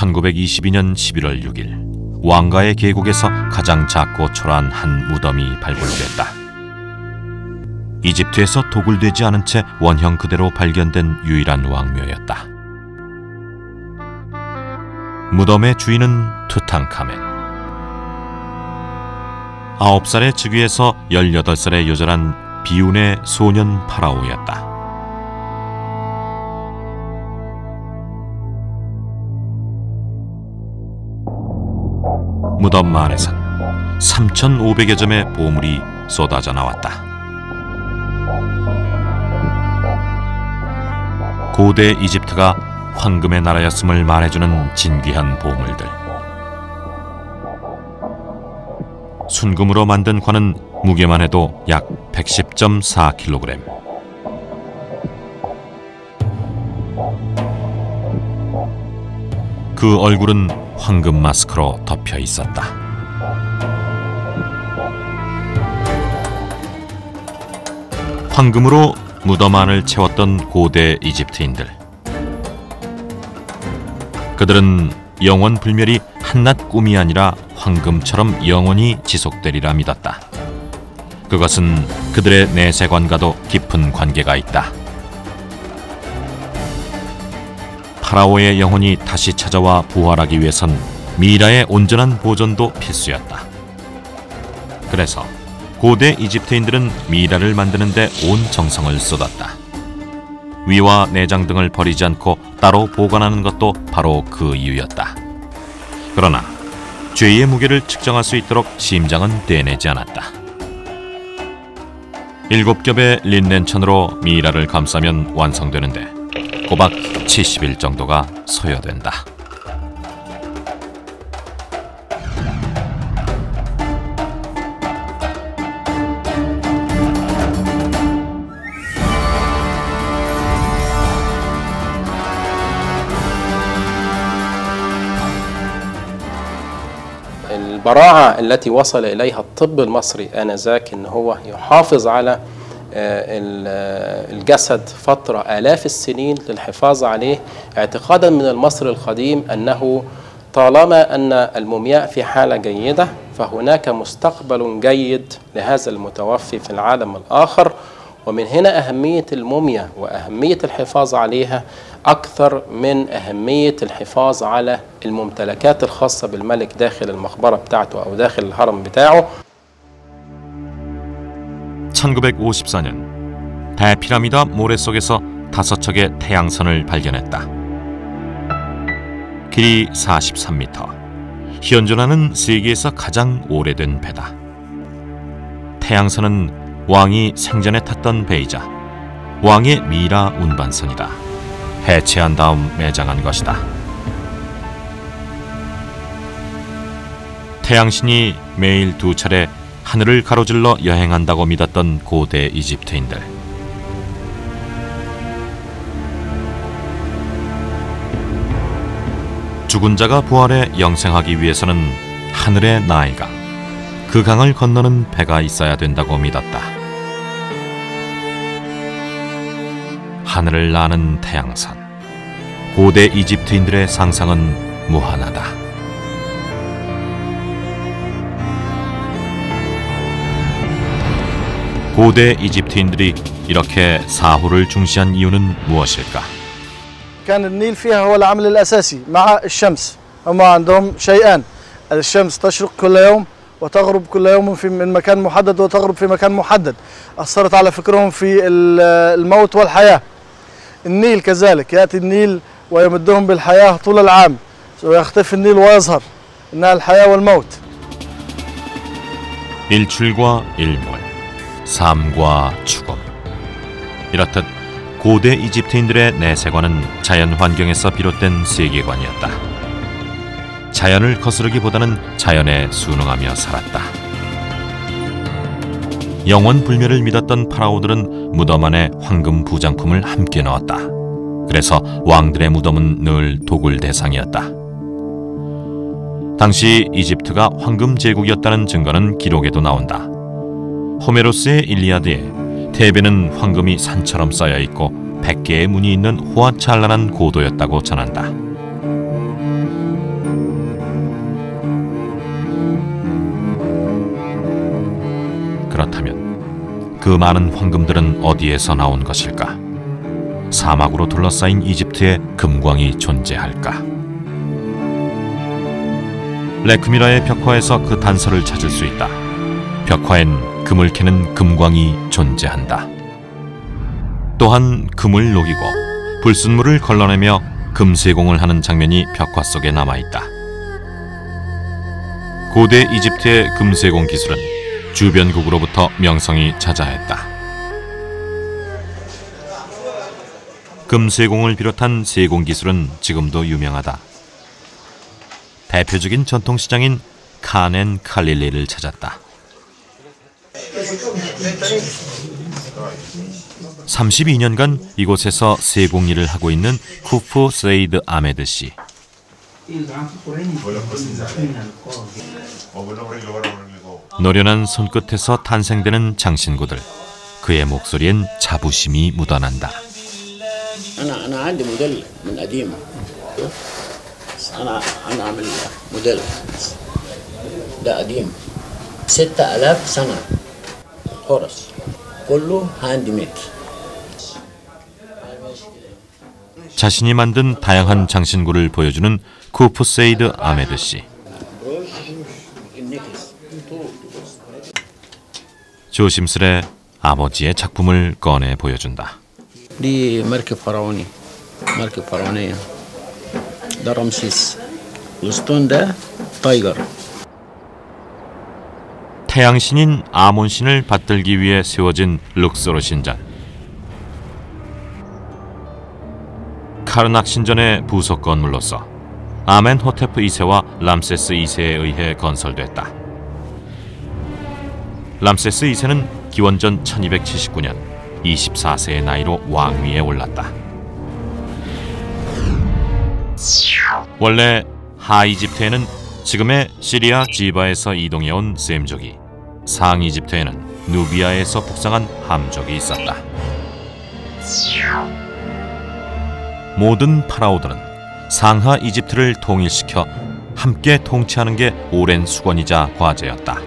1922년 11월 6일 왕가의 계곡에서 가장 작고 초라한 한 무덤이 발굴됐다. 이집트에서 도굴되지 않은 채 원형 그대로 발견된 유일한 왕묘였다. 무덤의 주인은 투탕카멘. 9살의 즉위에서 18살에 요절한 비운의 소년 파라오였다. 무덤 안에선 3,500여 점의 보물이 쏟아져 나왔다. 고대 이집트가 황금의 나라였음을 말해주는 진귀한 보물들. 순금으로 만든 관은 무게만 해도 약 110.4kg. 그 얼굴은 황금 마스크로 덮여 있었다. 황금으로 무덤 안을 채웠던 고대 이집트인들. 그들은 영원 불멸이 한낱 꿈이 아니라 황금처럼 영원히 지속되리라 믿었다. 그것은 그들의 내세관과도 깊은 관계가 있다. 파라오의 영혼이 다시 찾아와 부활하기 위해선 미라의 온전한 보존도 필수였다. 그래서 고대 이집트인들은 미라를 만드는 데 온 정성을 쏟았다. 위와 내장 등을 버리지 않고 따로 보관하는 것도 바로 그 이유였다. 그러나 죄의 무게를 측정할 수 있도록 심장은 떼내지 않았다. 7겹의 린넨천으로 미라를 감싸면 완성되는데 꼬박 70일 정도가 소요된다. البراعة التي وصل إليها الطب المصري آنذاك إن هو يحافظ على الجسد فترة آلاف السنين للحفاظ عليه، اعتقادا من المصري القديم أنه طالما أن المومياء في حالة جيدة فهناك مستقبل جيد لهذا المتوفي في العالم الآخر. ومن هنا أهمية الموميا وأهمية الحفاظ عليها أكثر من أهمية الحفاظ على الممتلكات الخاصة بالملك داخل المقبرة بتاعته أو داخل الهرم بتاعه. 1954년 대피라미드 모래 속에서 5척의 태양선을 발견했다. 길이 43m, 현존하는 세계에서 가장 오래된 배다. 태양선은 왕이 생전에 탔던 배이자 왕의 미라 운반선이다. 해체한 다음 매장한 것이다. 태양신이 매일 2차례 하늘을 가로질러 여행한다고 믿었던 고대 이집트인들. 죽은 자가 부활해 영생하기 위해서는 하늘의 나일강, 그 강을 건너는 배가 있어야 된다고 믿었다. 하늘을 나는 태양선. 고대 이집트인들의 상상은 무한하다. 고대 이집트인들이 이렇게 사후를 중시한 이유는 무엇일까? كان النيل فيها هو العامل الأساسي مع الشمس. هم عندهم شيئان، الشمس تشرق كل يوم وتغرب كل يوم من مكان محدد وتغرب في مكان محدد. أثرت على فكرهم في الموت والحياة. النيل كذلك، يأتي النيل ويمدهم بالحياة طول العام ويختفي النيل ويظهر إنها الحياة والموت. 일출과 일몰, 삶과 죽음. 이렇듯 고대 이집트인들의 내세관은 자연 환경에서 비롯된 세계관이었다. 자연을 거스르기보다는 자연에 순응하며 살았다. 영원 불멸을 믿었던 파라오들은 무덤 안에 황금 부장품을 함께 넣었다. 그래서 왕들의 무덤은 늘 도굴 대상이었다. 당시 이집트가 황금 제국이었다는 증거는 기록에도 나온다. 호메로스의 일리아드에 테베는 황금이 산처럼 쌓여 있고 100개의 문이 있는 호화찬란한 고도였다고 전한다. 그 많은 황금들은 어디에서 나온 것일까? 사막으로 둘러싸인 이집트에 금광이 존재할까? 레크미라의 벽화에서 그 단서를 찾을 수 있다. 벽화엔 금을 캐는 금광이 존재한다. 또한 금을 녹이고 불순물을 걸러내며 금세공을 하는 장면이 벽화 속에 남아있다. 고대 이집트의 금세공 기술은 주변국으로부터 명성이 자자했다. 금세공을 비롯한 세공 기술은 지금도 유명하다. 대표적인 전통시장인 칸 앤 칼릴리를 찾았다. 32년간 이곳에서 세공 일을 하고 있는 쿠프 세이드 아메드 씨. 노련한 손끝에서 탄생되는 장신구들. 그의 목소리엔 자부심이 묻어난다. أنا عندي موديل من قديم. أنا عامل موديل ده قديم 6000 سنة خرس كله هاند ميد. 자신이 만든 다양한 장신구를 보여주는 쿠프 세이드 아메드 씨. 조심스레 아버지의 작품을 꺼내 보여준다. دي مركب فرعوني مركب فرعونية ده رمسيس الاسطون ده 타이거. 태양신인 아몬신을 받들기 위해 세워진 룩소르 신전. 카르낙 신전의 부속 건물로서 아멘호테프 2세와 람세스 2세에 의해 건설됐다. 람세스 2세는 기원전 1279년 24세의 나이로 왕위에 올랐다. 원래 하이집트에는 지금의 시리아 지바에서 이동해온 셈족이, 상이집트에는 누비아에서 북상한 함족이 있었다. 모든 파라오들은 상하 이집트를 통일시켜 함께 통치하는 게 오랜 수건이자 과제였다.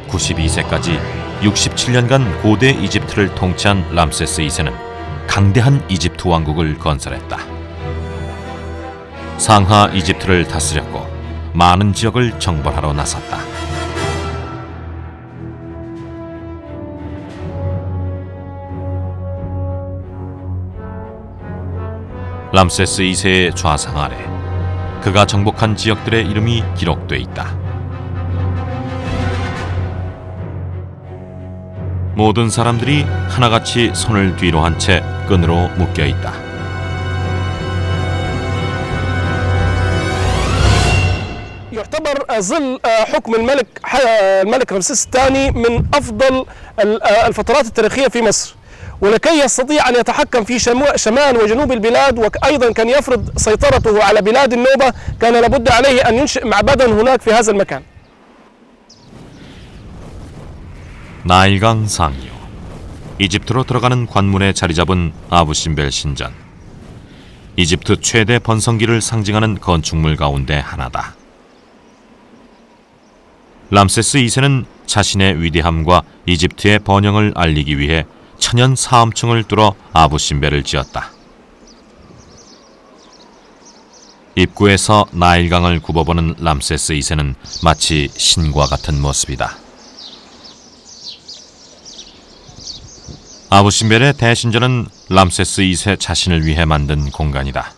92세까지 67년간 고대 이집트를 통치한 람세스 2세는 강대한 이집트 왕국을 건설했다. 상하 이집트를 다스렸고 많은 지역을 정벌하러 나섰다. 람세스 2세의 좌상 아래 그가 정복한 지역들의 이름이 기록돼 있다. 모든 사람들이 하나같이 손을 뒤로 한 채 끈으로 묶여 있다. يعتبر ظل حكم الملك رمسيس الثاني من أفضل الفترات التاريخية في مصر، ولكي يستطيع أن يتحكم في شمال وجنوب البلاد وأيضا كان يفرض سيطرته على بلاد النوبة، كان لابد عليه أن ينشئ معبدا هناك في هذا المكان. 나일강 상류, 이집트로 들어가는 관문에 자리 잡은 아부신벨 신전. 이집트 최대 번성기를 상징하는 건축물 가운데 하나다. 람세스 2세는 자신의 위대함과 이집트의 번영을 알리기 위해 천연 사암층을 뚫어 아부신벨을 지었다. 입구에서 나일강을 굽어보는 람세스 2세는 마치 신과 같은 모습이다. 아부신벨의 대신전은 람세스 2세 자신을 위해 만든 공간이다.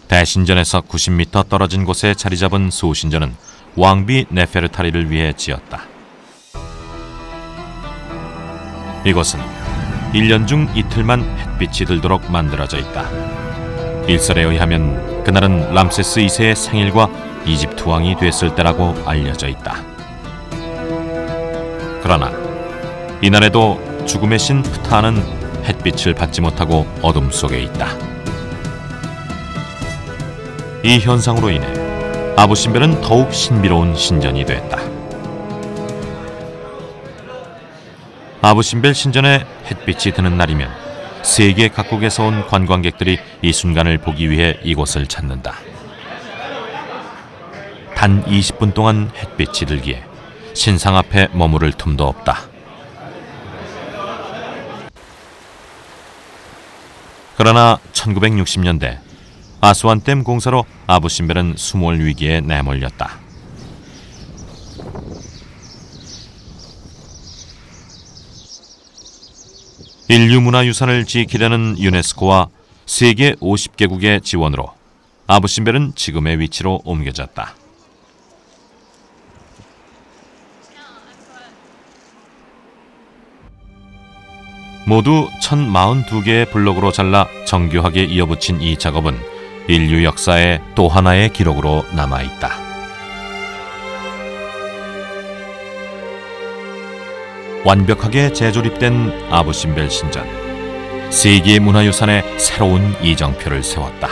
대신전에서 90m 떨어진 곳에 자리 잡은 소신전은 왕비 네페르타리를 위해 지었다. 이곳은 1년 중 이틀만 햇빛이 들도록 만들어져 있다. 일설에 의하면 그날은 람세스 2세의 생일과 이집트 왕이 됐을 때라고 알려져 있다. 그러나 이날에도 죽음의 신 프타는 햇빛을 받지 못하고 어둠 속에 있다. 이 현상으로 인해 아부신벨은 더욱 신비로운 신전이 됐다. 아부신벨 신전에 햇빛이 드는 날이면 세계 각국에서 온 관광객들이 이 순간을 보기 위해 이곳을 찾는다. 단 20분 동안 햇빛이 들기에 신상 앞에 머무를 틈도 없다. 그러나 1960년대 아스완댐 공사로 아부 심벨은 수몰 위기에 내몰렸다. 인류문화유산을 지키려는 유네스코와 세계 50개국의 지원으로 아부 심벨은 지금의 위치로 옮겨졌다. 모두 1042개의 블록으로 잘라 정교하게 이어붙인 이 작업은 인류 역사의 또 하나의 기록으로 남아있다. 완벽하게 재조립된 아부 심벨 신전. 세계 문화유산의 새로운 이정표를 세웠다.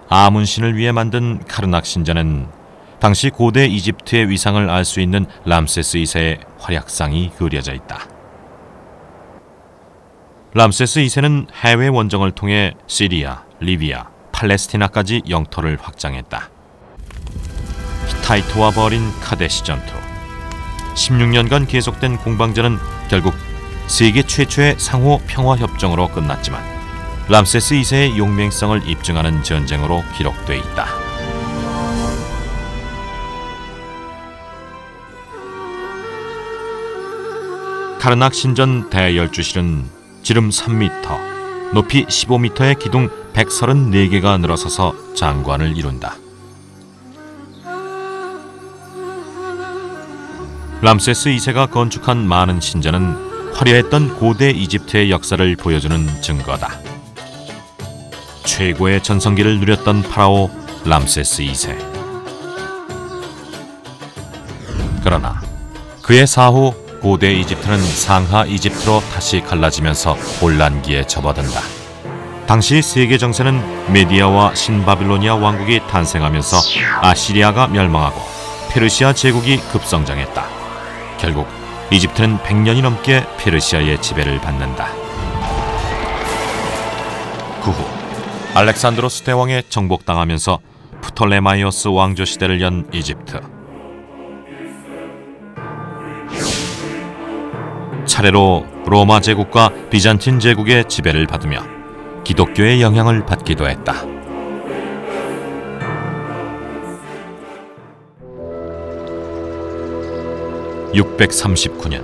아문신을 위해 만든 카르낙 신전은 당시 고대 이집트의 위상을 알 수 있는 람세스 2세의 활약상이 그려져 있다. 람세스 2세는 해외 원정을 통해 시리아, 리비아, 팔레스티나까지 영토를 확장했다. 히타이트와 벌인 카데시 전투. 16년간 계속된 공방전은 결국 세계 최초의 상호 평화협정으로 끝났지만 람세스 2세의 용맹성을 입증하는 전쟁으로 기록돼 있다. 카르낙 신전 대열주실은 지름 3m, 높이 15m의 기둥 134개가 늘어서서 장관을 이룬다. 람세스 2세가 건축한 많은 신전은 화려했던 고대 이집트의 역사를 보여주는 증거다. 최고의 전성기를 누렸던 파라오 람세스 2세. 그러나 그의 사후 고대 이집트는 상하 이집트로 다시 갈라지면서 혼란기에 접어든다. 당시 세계 정세는 메디아와 신바빌로니아 왕국이 탄생하면서 아시리아가 멸망하고 페르시아 제국이 급성장했다. 결국 이집트는 100년이 넘게 페르시아의 지배를 받는다. 그 후 알렉산드로스 대왕에 정복당하면서 프톨레마이오스 왕조 시대를 연 이집트. 차례로 로마 제국과 비잔틴 제국의 지배를 받으며 기독교의 영향을 받기도 했다. (639년)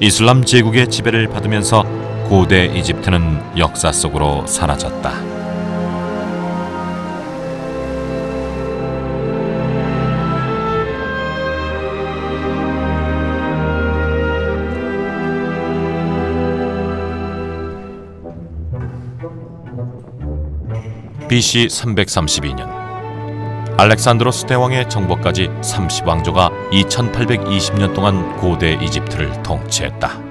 이슬람 제국의 지배를 받으면서 고대 이집트는 역사 속으로 사라졌다. BC 332년 알렉산드로스 대왕의 정복까지 30왕조가 2820년 동안 고대 이집트를 통치했다.